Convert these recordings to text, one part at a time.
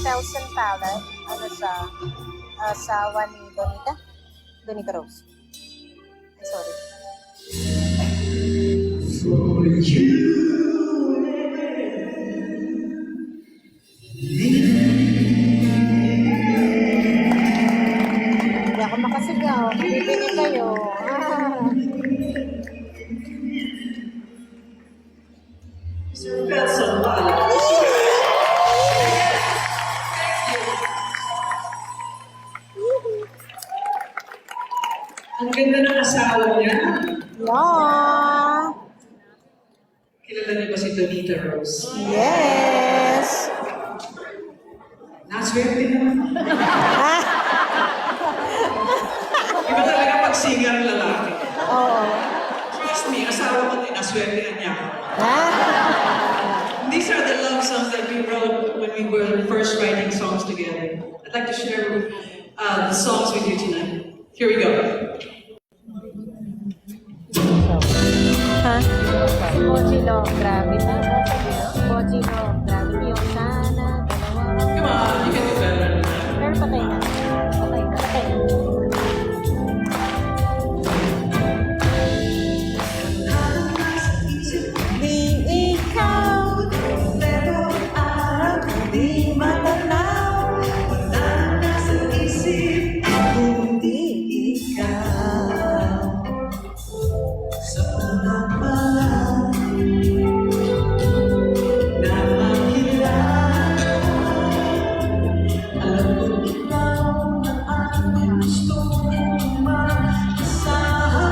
Felsen Palette. Ano siya? Asawa ni Donita Rose. Ay, sorry. For you. Hindi ako makasigaw. Bibili kayo. That's a lot. Ang ganda ng asawa niya. Yeah. Kilala niyo ba si Donita Rose? Yes. Naswerte naman. Iba talaga pag singer lalaki. Oo. Trust me, asawa ko din, naswerte na niya. These are the love songs that we wrote when we were first writing songs together. I'd like to share the songs with you tonight. Here we go. Ha? Bojilo, grabe na. Bojilo, grabe yung sana. Dalawa. Come on, you can do better than that. Pero patay na. Patay na. Di ikaw, pero araw, di matanaw. Wala na sa isip, kundi ikaw. Sa una pa lang na makilala, alam ko ikaw na aking gusto kong makasama.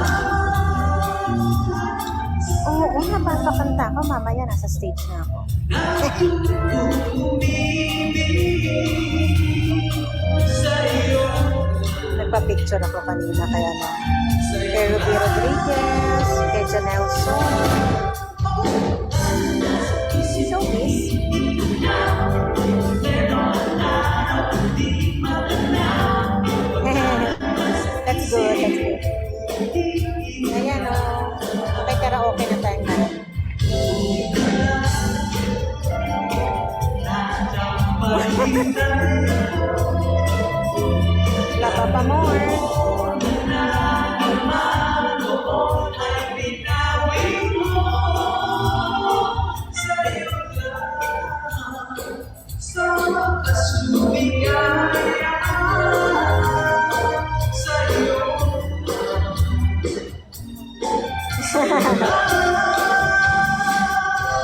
Oo, napapakanta ko. Mamaya nasa stage na ako. Nagpa-picture ako kanina kaya na. Kay Ruby Rodriguez, kay Janelle Song. So miss. That's good, that's good. Ayan o. Okay, karaoke na tayong lahat. Lapa pa more.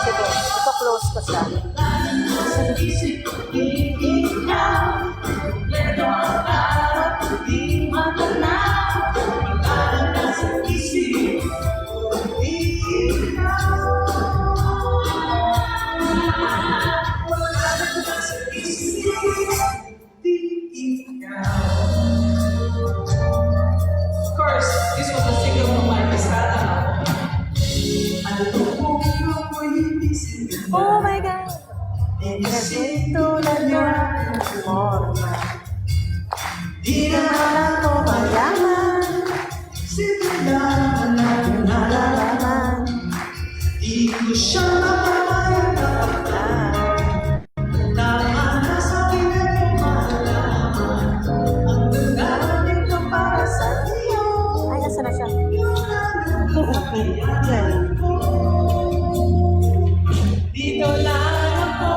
Sige, ito-close ko siya. Of course, this was a single from my Casada. Oh my God! Kasi tulad ng forma, di naman ako malaman, sinulan na nalalaman, Di ko siya mapapayagaptan. Tama na sa tingin ko malaman. Ang dalamin ko para sa iyo. ay, asa na siya? Dito lang ako,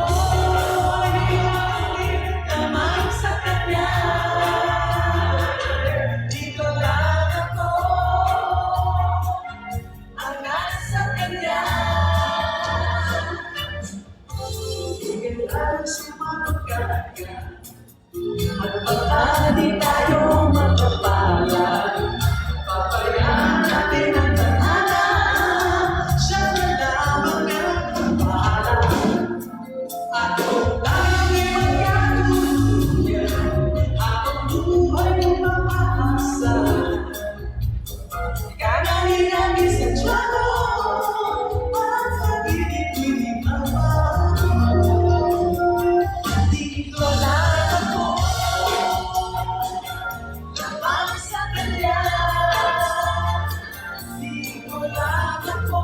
ilalagay kamay sa kanya. Dito lang ako, ang nasa kanya. Sige lang siya magkakaga, at di tayo magkapalan. Papabayaan natin ang tadhana, siya na lamang ang bahala. At kung tayo'y magkatuluyan, habang buhay ng mapapasa, kagaling ang isang tiyago, ang pag-ibig ko'y mabago. Dito lang ako, lamang sa kanya. Dito lang ako,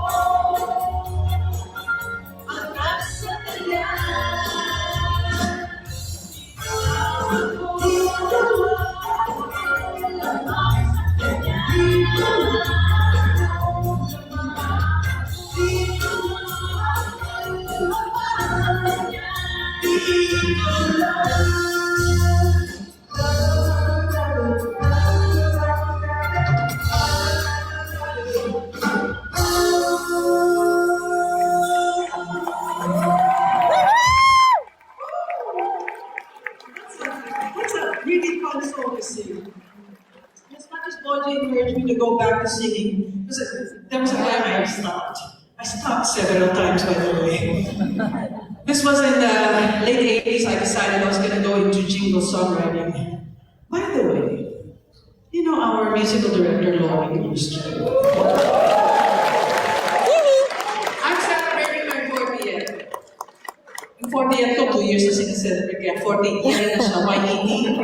hanggang sa kanya. Dito lang ako, It's a really fun song to sing. As much as Boji encouraged me to go back to singing, because there was a time I stopped. I stopped several times, by the way. This was in the late 80s. I decided I was going to go into jingle songwriting. By the way, you know our musical director, Laurie Guster. I'm celebrating my 40th. Yung 40th ko, 2 years na sineselebrate, kaya 40 years na siya, why 80?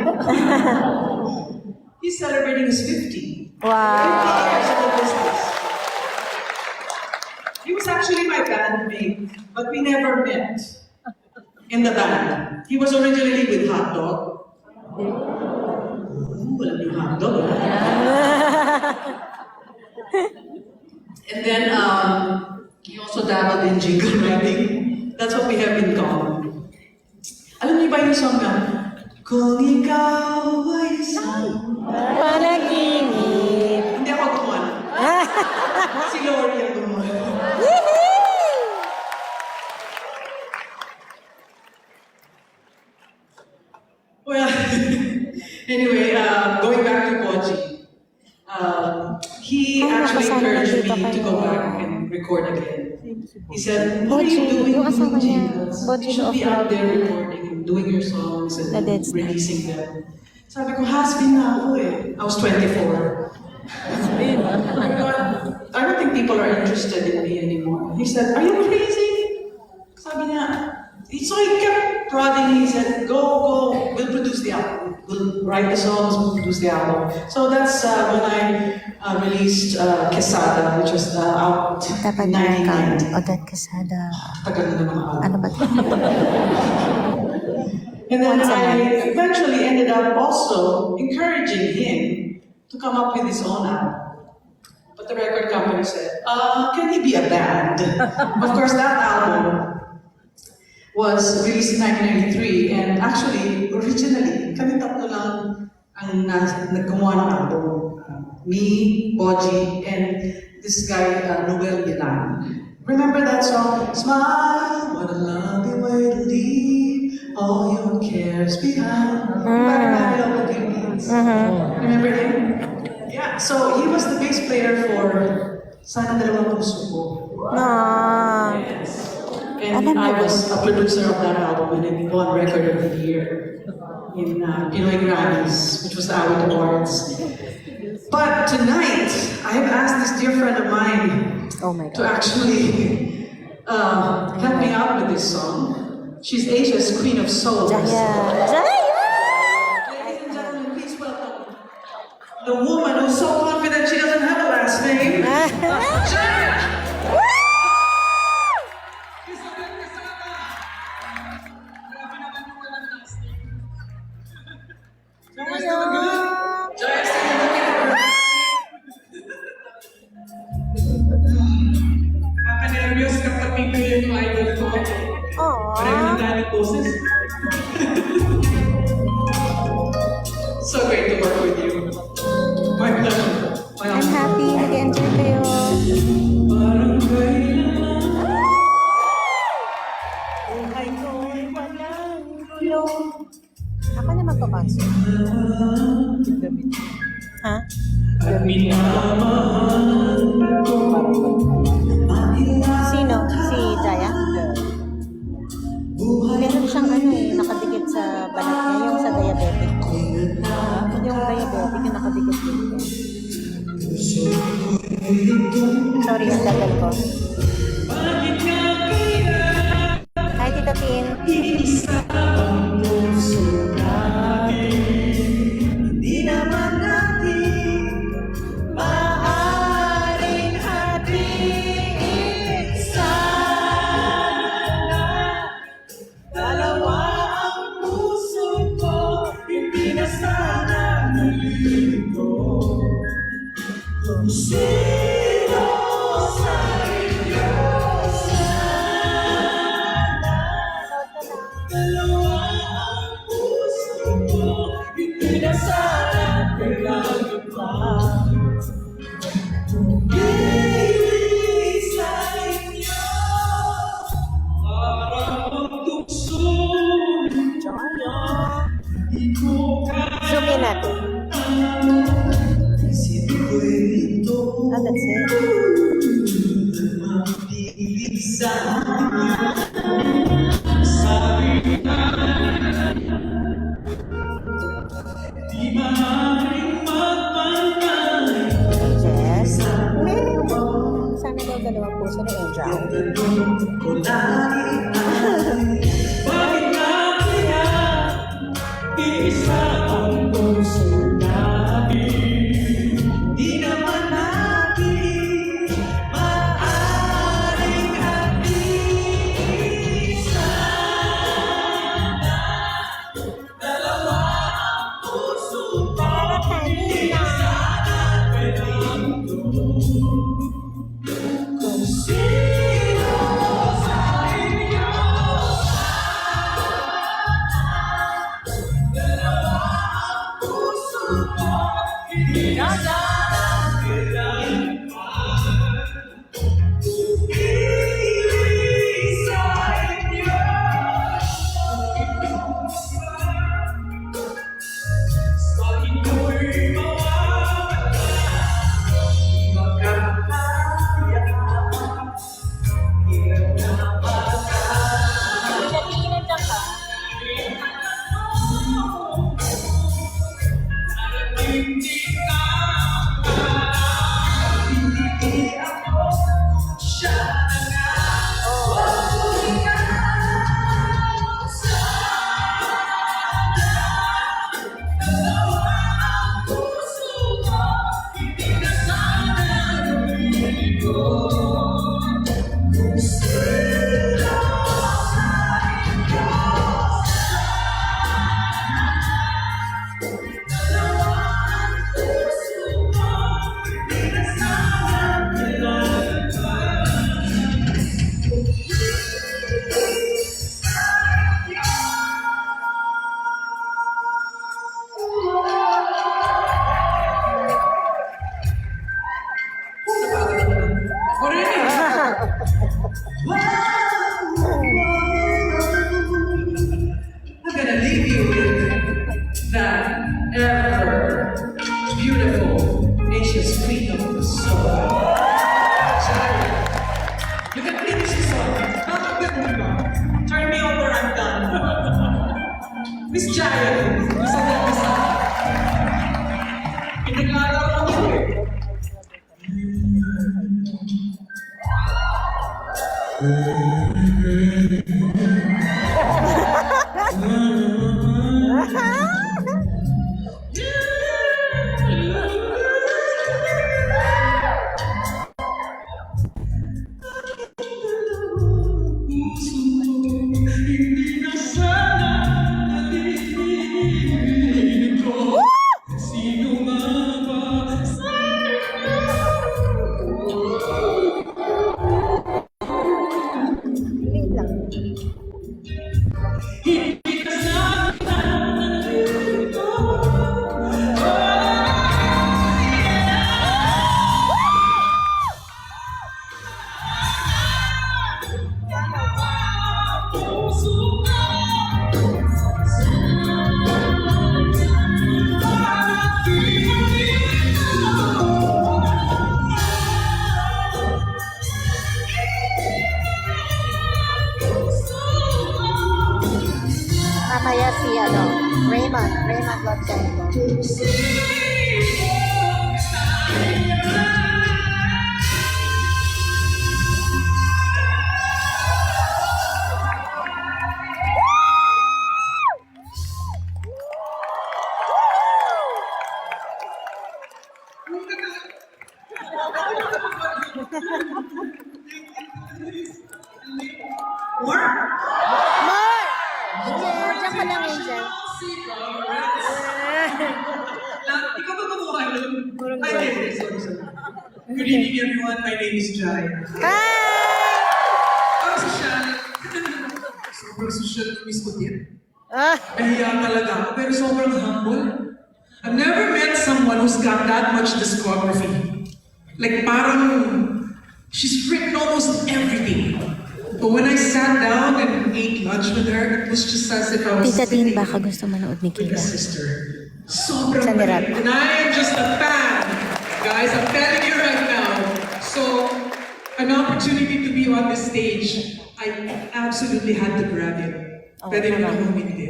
He's celebrating his 50. 50 years in the business. He was actually my bandmate, but we never met in the band. He was originally with Hot Dog. Walang yung Hot Dog. And then he also dabbled in jingle writing. That's what we have in common. Alam niyo ba yung song na, kung ikaw ay isang Panaginip. Hindi ako gumawa. Si Lori ang gumawa. Well, anyway, going back to Boji. He actually encouraged me to go back and record again. He said, what are you doing? Yung asawa niya, jingles? Boji You should be of out Love. there recording and doing your songs and The Dead Snake. releasing them. Sabi ko, has-been na ako eh. I was 24. I don't think people are interested in me anymore. He said, are you crazy? Sabi niya, so he kept prodding me. He said, go, we'll produce the album. We'll write the songs, we'll produce the album. So that's when I released Quesada, which was out Dapat in na 1990. Odette Quesada. Tagal na ng mga album. Ano ba ito? And then Once a I month. eventually ended up also encouraging him to come up with his own album. But the record company said, can he be a band? Of course, that album was released in 1993, and actually, originally, kami tatlo lang ang naggumawa ng album. Me, Boji, and this guy, Noel Yelan. Remember that song? Smile, what a lovely way to leave all your cares behind. Remember him? Yeah, so he was the bass player for Sana Dalawang Puso Ko. No. Yes. And Alam I mo. was a producer of that album, and it won Record of the Year in Pinoy Grammys, which was the Awit Awards. But tonight, I have asked this dear friend of mine Oh my to God. actually help me out with this song. She's Asia's Queen of Soul. Jaya. Jaya! Ladies and gentlemen, please welcome the woman who's so confident she doesn't have a last name. Jaya! Jaya's still looking for her last name. Nakaka-nervyos kapag may kayo yung idol ko. Pareho na Aww. tayo ng poses. So great to work with you. My pleasure. My I'm honor. happy. Nag-enjoy kayo. Parang kailan buhay ko'y walang gulo. Ako na magpapansin. Ha? Sino? Si Jaya? Meron siyang ano eh, nakadikit sa balat niya, yung sa diabetic. Yung diabetic, yung nakadikit dito. Sorry, ang tagal ko. Hi, Tita Tin. Hindi naman natin maaaring hatiin sana. Dalawa ang puso ko, hindi na sana naliligo. Kung sino sa inyo sana. Dalawa ang puso ko, hindi na sana kailangan pa. Pumili sa inyo para magtukso. Di ko Zoom in natin. isipin ko'y ito. Ah, that's it. Mapili sa sabi na di maaaring magpantay. Yes. Sana daw dalawang puso na Angel. Ko lagi ay bakit nga kaya iisa ang puso natin. Di naman natin maaaring hatiin sana. Dalawa ang puso Para kanina. sana kailangan ko. Kung sino sa inyo dalawa ang puso ko, hindi na sana kailangan pa. Pumili sa inyo sa inyo'y mawawala. Magkakaya hirap na Natingin ka pa. hindi ka hindi ako siya na nga. Huwag ka dalawa ang puso ko, hindi na sana naliligo. Kung sino sa inyo dalawa ang puso ko, hindi na sana kailangan pa. I'm gonna leave you with that ever beautiful Asia's queen of the soul. Sorry. You can finish the song. Turn me over, I'm done. Miss Jaya, gusto mo gusto? Pinaglalaro ko eh. Hindi na sana naliligo. Sino nga ba sa inyo? Raymond Lord Canito. Mark! More! Angel, dyan ka lang, Angel. Ikaw ba kamukha nun? Murang Ay, Jai. hindi. Sorry. Good evening, everyone. My name is Jai. Hi! Ang sosyal. Sobrang sosyal na mismo din. Ah, Nahiya talaga ako, pero sobrang humble. I've never met someone who's got that much discography. Like, parang, she's written almost everything. But when I sat down and ate lunch with her, it was just as if I was Tita Tin, sitting baka gusto manood ni with a Kila. sister. Sobrang Sa nirap. galing. And I am just a fan. Guys, I'm telling you right now. So, an opportunity to be on this stage, I absolutely had to grab it. Oh, Pwede rin naman. ako hindi.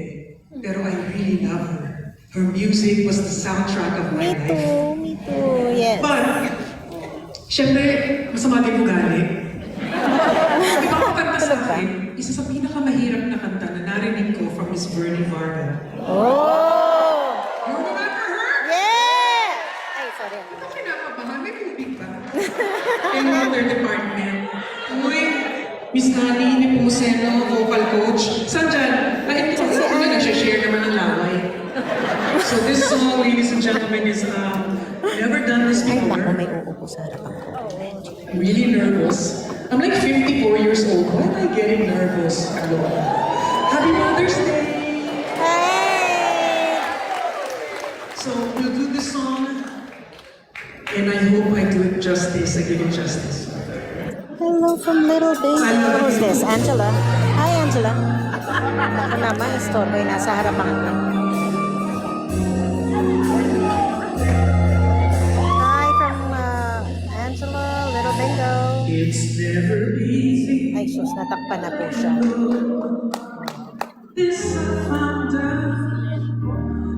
Pero I really love her. Her music was the soundtrack of my life. me too, yes. But, syempre, masama din ugali. Sabi ko, kanta sa akin, isa sa pinakamahirap na kanta na narinig ko from Miss Bernie Varga. Oh! You remember her? Yeah! Ay, sorry. Ito kinakabahan, may tubig ba? In other department. Uy, Miss Nani, ni Pumuseno, vocal coach. Saan dyan? Ay, ito na nag-share naman ng laway. So this song, ladies and gentlemen, is never done this Ay, before. naku, may uupo sa harapan ko. I'm really nervous. I'm like 54 years old. Why am I getting nervous? Happy Mother's Day! Hey! So we'll do this song, and I hope I do it justice. I give it justice. Hello from Little Baby. I love Who's you. this? Angela? Hi, Angela. Ako naman, istorbo yung nasa harapan ko. Hi from Angela, Little Bingo. It's never easy. Ay, sus, natakpan na po siya. This I found out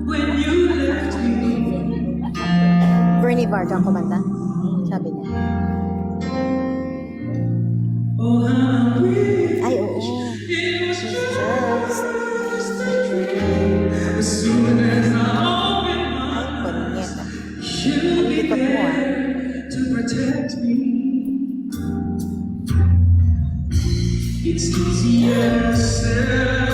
when you left me. Bernie Varga ang kumanta. Sabi niya. Oh, how I wish Ay, oo. it was Just... a dream. As soon as I open my Ay, kunyet. you'll be Likot mo, ah. there to protect me. It's easier said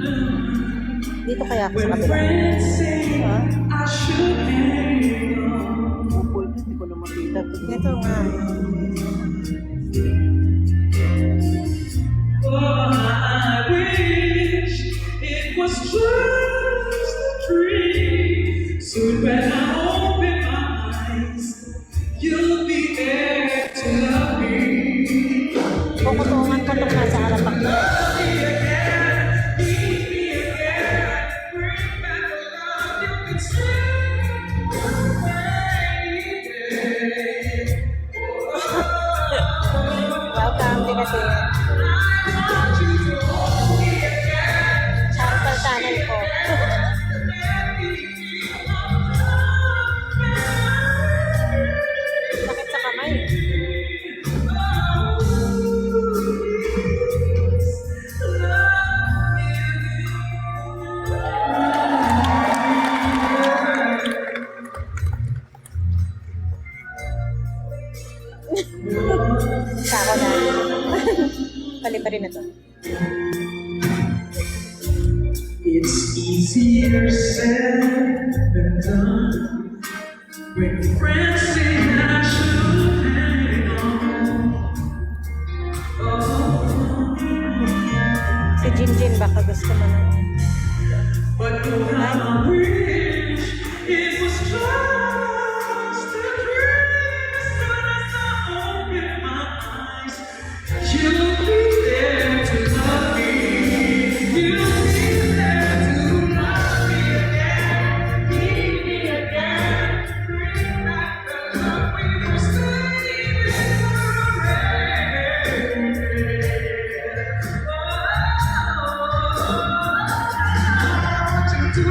than done. Dito kaya ako sa When kabila. friends say Ah, I should hang on. hindi ko na makita. Ito nga. Oh, I wish it was just a dream. Soon when I open my eyes, you'll be there to love me. Kukutungan ko itong nasa harapan ko. Love me again, need me again. Bring back the love you can take away. Welcome, Tinatin. I want you to hold me again. Sample channel ko. Sakit sa kamay. Sako na. Pali pa rin na to. It's easier said than done. When friends say that I should hang on. Oh, Si Jinjin baka gusto mo na. but oh, how I wish it was just a dream. As soon as I open my eyes, you'll be there to love me. You'll be there to love me again. Need me again. Bring back the love we were saving for. Oh, I want you to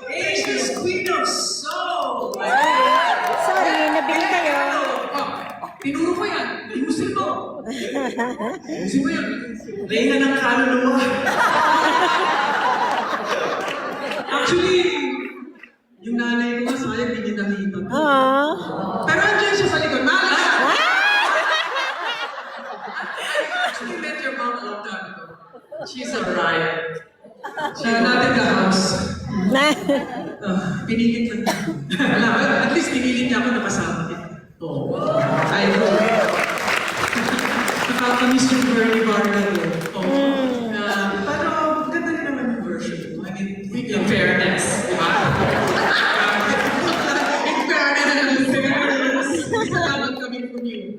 Asia's Queen of Soul! Sorry, nabili kayo. Tinuro ko yan. Ayusin mo. Ayusin mo yan. Reyna ng kaluluwa. Actually, yung nanay ko nga sayang hindi niya nakita. Ah. Pero andyan siya sa likod. Malika! Actually met your mom a long time ago. She's a riot. Siya natin the house. Pinilit lang niya. At least pinilit niya ako nakasama niya. Oo. I know. Nakakamiss yung Bernie Vargas. Oo. Pero ganda rin naman yung version. I mean, in fairness. Di ba? In fairness. Salamat kami po niyo.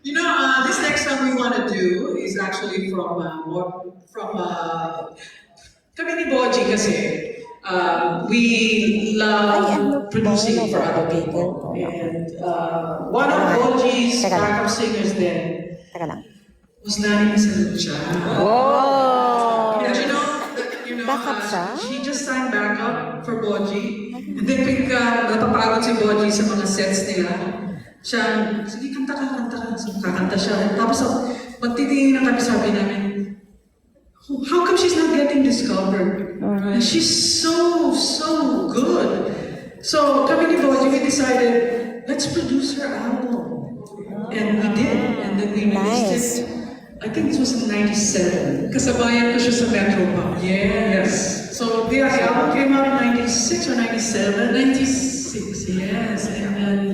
You know, this next song we want to do is actually from kami ni Boji kasi we love producing for other people. And one of Boji's backup singers then Teka lang. was Nani Masalucha. Oh! And you know, Backup siya? she just signed backup for Boji. And then pagka napapagod si Boji sa mga sets nila, siya, sige, kanta ka. So, kakanta siya. Tapos, magtitingin na kami, sabi namin, how come she's not getting discovered? And she's so good. So, kami ni Boji, we decided, let's produce her album. And we did. And then we released it. I think this was in 97. Kasabayan ko siya sa Metro Pop. Yes. So, the album came out in 96 or 97? 96, yes. And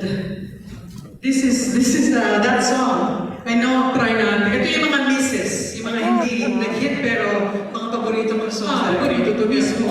this is that song. I know, try na. Ito yung mga misses. Yung mga hindi nag-hit pero mga paborito mong songs. Paborito to mismo.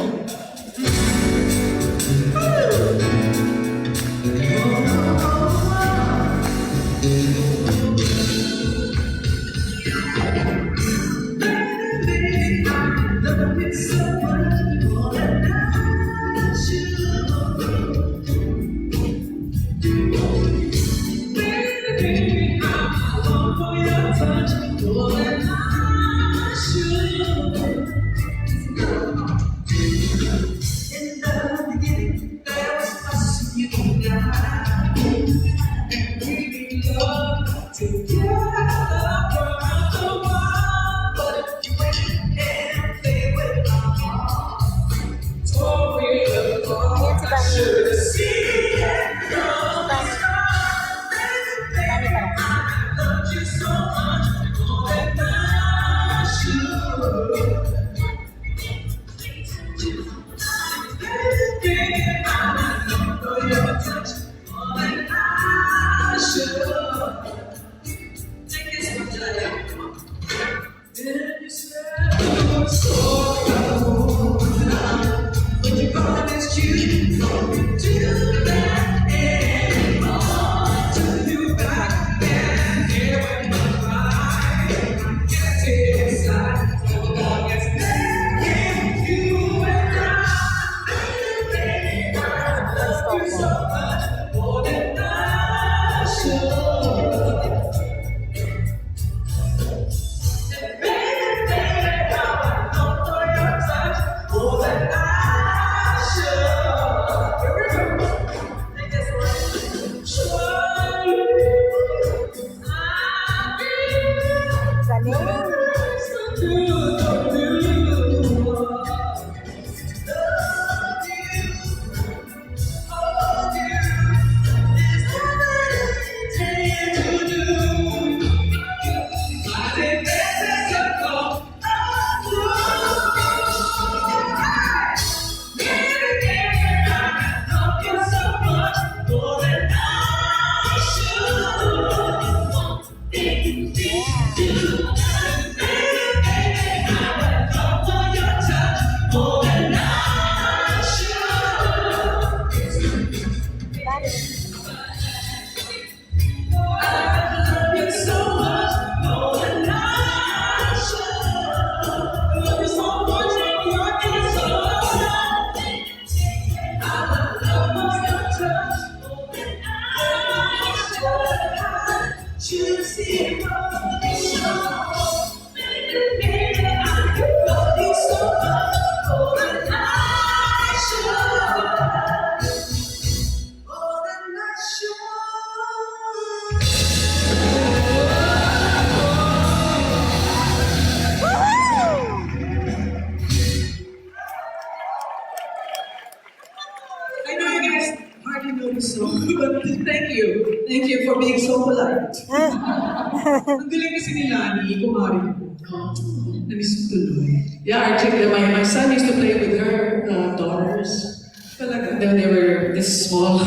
so, but thank you. Thank you for being so polite. Ang galing kasi ni Lani, kumari ko. Namiss ko tuloy. Yeah, actually, my son used to play with her daughters. Talaga. They were this small.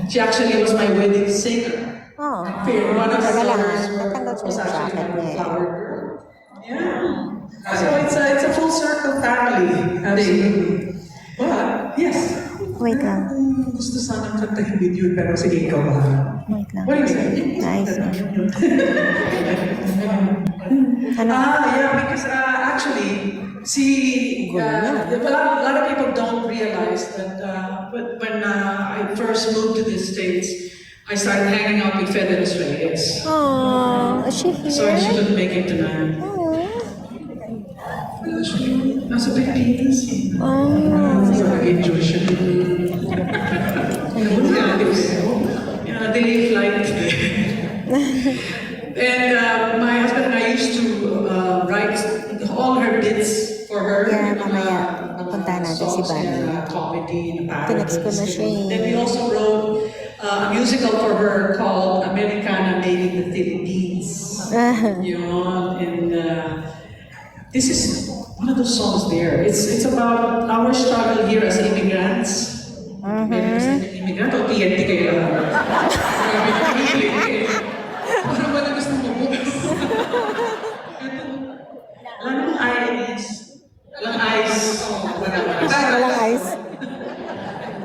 She actually was my wedding singer. Oh. One of her Teka lang, daughters natanggal siya was ng actually jacket a niya. flower girl. Yeah. So it's a full circle family. Absolutely. But, yes. Wait lang. Gusto sanang kantahin with you, pero sige, ikaw ba? Wait lang. What do you say? Nice. Ano? Yeah, because actually, see, a lot of people don't realize that when I first moved to the States, I started hanging out with Federer Reyes. Oh, is she Sorry, she here? couldn't make it tonight. Oh. Wala siya. Nasa Pilipinas eh. Oh. So, nag-enjoy siya. Yeah, delay flight. And my husband and I used to write all her bits for her. Yeah, Yung mga, mamaya. Puntahan natin si songs Bani. na comedy, na Tinext ko na siya eh. Then we also wrote a musical for her called Americana Made in the Philippines. Yun. And this is one of those songs there. It's about our struggle here as immigrants. As immigrant o TNT kayo lang? Grabe na feeling eh. Parang wala gusto mo mo. Walang ice. Walang ice. Walang ice.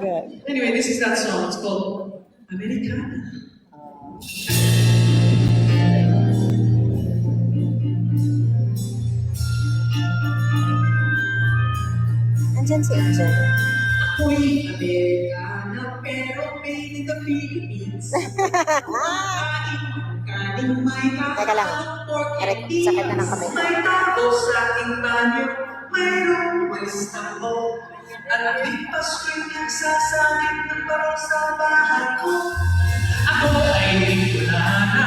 Good. Anyway, this is that song. It's called Americana. Andyan si Angel. Ako'y Amerikana pero made in the Philippines. Kaning may Teka lang. Eric, sakit na ng kamay. May tao sa aking banyo, mayroong walis na mo. At bigpas ko'y nagsasakit ng parang sa bahay ko. Ako ay wala na,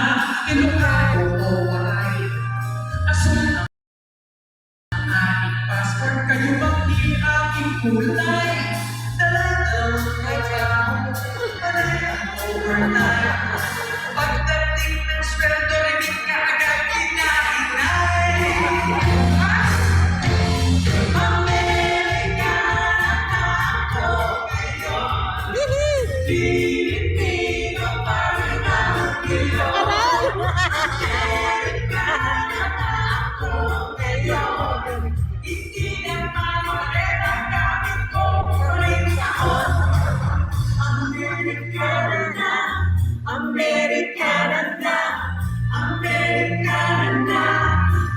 inukado o walay. Asul na aking passport, kayo bang di aking kulay? Dala-dalang may tao, panay ang overnight. Pagdating ng sweldo, hindi ka agad kinahinay. Amerikana ako ngayon. Pilipino pa rin ako ngayon. Amerikana ako ngayon. Hindi naman ulit ang gamit ko rin taon. Amerikana na, Amerikana na, Amerikana na,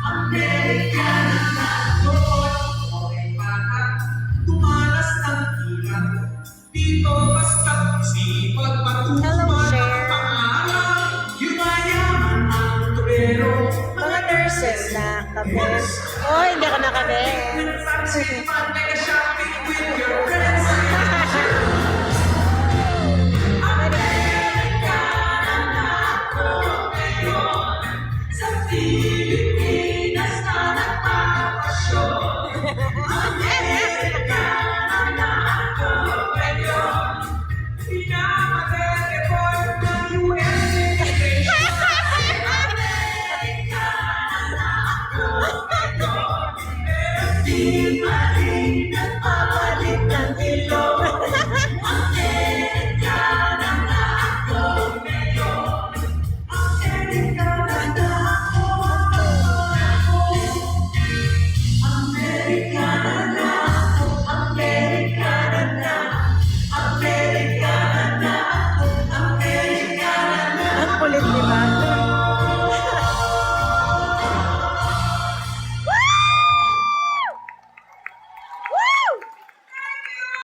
Amerikana na. Noon ako'y bata, tumalas ng hirap. Dito basta't sipag patuman ang pangalan. Yumayaman ang tubero, Mga nurses na kami. Oh, hindi ako nakabe. Nagsaksipan, nag-shopping with your friends. Amerikana na ako ngayon. Sa Pilipinas na nagpapasyon. Amerikana na ako ngayon. Pinapag-report ng US Immigration. Amerikana na ako ngayon. Di pa rin nagpapasyon.